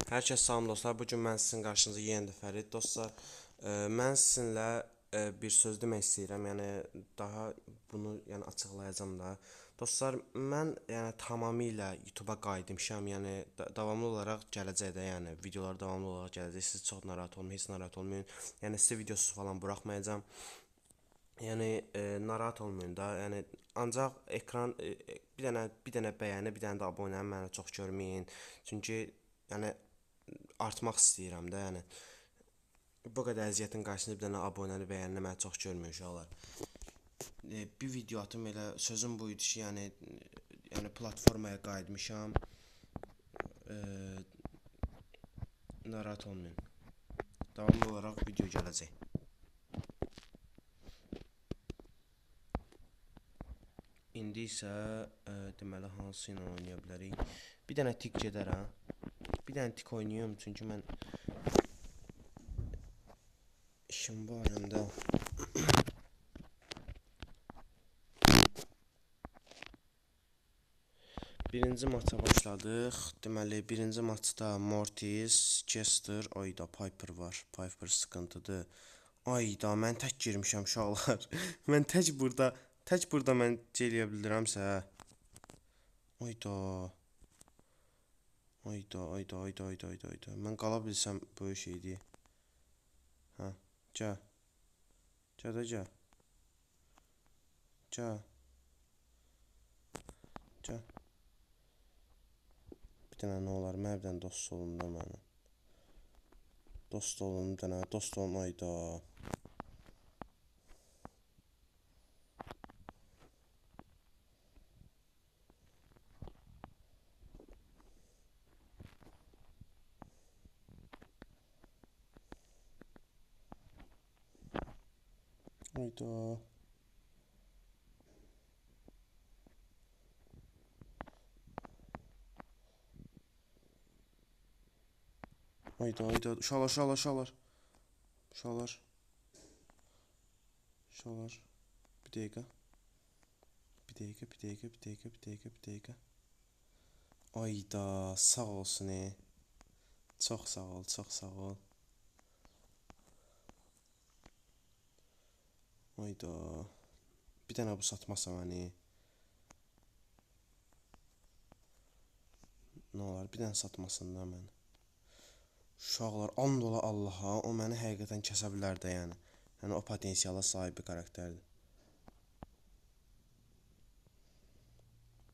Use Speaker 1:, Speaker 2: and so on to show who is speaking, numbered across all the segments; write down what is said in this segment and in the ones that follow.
Speaker 1: Hər kəs salam dostlar. Bu gün mən sizin qarşınızda yenə də Fərid dostlar. Mən sizinlə bir söz demək istəyirəm. Yəni daha bunu açıqlayacağam da. Dostlar, mən tamamilə YouTube-a qayıtmışam. Yəni davamlı olaraq gələcəkdə, yəni videolar davamlı olaraq gələcək. Siz çox narahat olmayın, heç narahat olmayın. Yəni sizi videosuz falan buraxmayacağam. Yəni narahat olmayın da. Yəni ancaq ekran bir dənə bəyəni, bir dənə də abunəni mənə çox görməyin. Çünki yəni artmaq istəyirəm də, yəni bu qədər əziyyətin qarşısında bir dənə abunəni, bəyənini mənə çox görmür uşaqlar. Bir video atım, elə sözüm bu idi ki, yəni platformaya qayıtmışam. Narahat olmayın. Davamlı olaraq video gələcək. İndi isə deməli hansı ilə oynaya bilərik? Bir dənə tik gedər ha. Bir dənə tik oynayıyorum çünki mən işim var həm də. Birinci maça başladıq. Deməli birinci maçda Mortis, Chester, ayda Piper var. Piper sıkıntıdır. Ayda mən tək girmişəm uşaqlar. Mən tək burada mən eləyə bilirəmsə. Ayda. Mən qala bilsəm böyük şeydir. Hə, gəl. Gəl. Bir dənə nə olar? Mən bir dənə dost olun da mənim. Dost olun, bir dənə dost olun, ayda. Ayda. Uşaqlar. Bir dəqiqə. Ayda, sağ olsun. Çox sağ ol. Ayda. Bir dənə bu satmasa məni. Nə olar? Bir dənə satmasın da məni. Uşaqlar, and ola Allaha, o məni həqiqətən kəsə bilər də, yəni. Yəni o potensiala sahib bir karakterdir.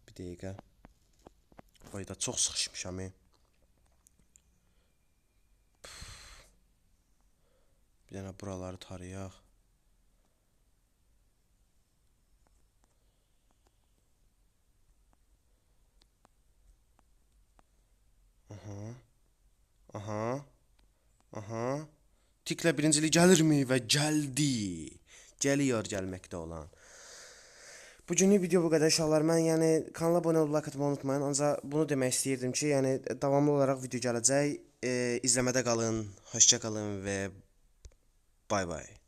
Speaker 1: Bir dəqiqə. Ayda çox sıxışmışam. Bir dənə buraları tarayaq. Aha. Tiklə birincilik gəlirmi? Və gəldi. Gəliyor gəlməkdə olan. Bugünlük video bu qədər uşaqlar. Mən kanala abunə olub like atmayı unutmayın. Ancaq bunu demək istəyirdim ki, davamlı olaraq video gələcək. İzləmədə qalın, hoşça qalın və bay bay.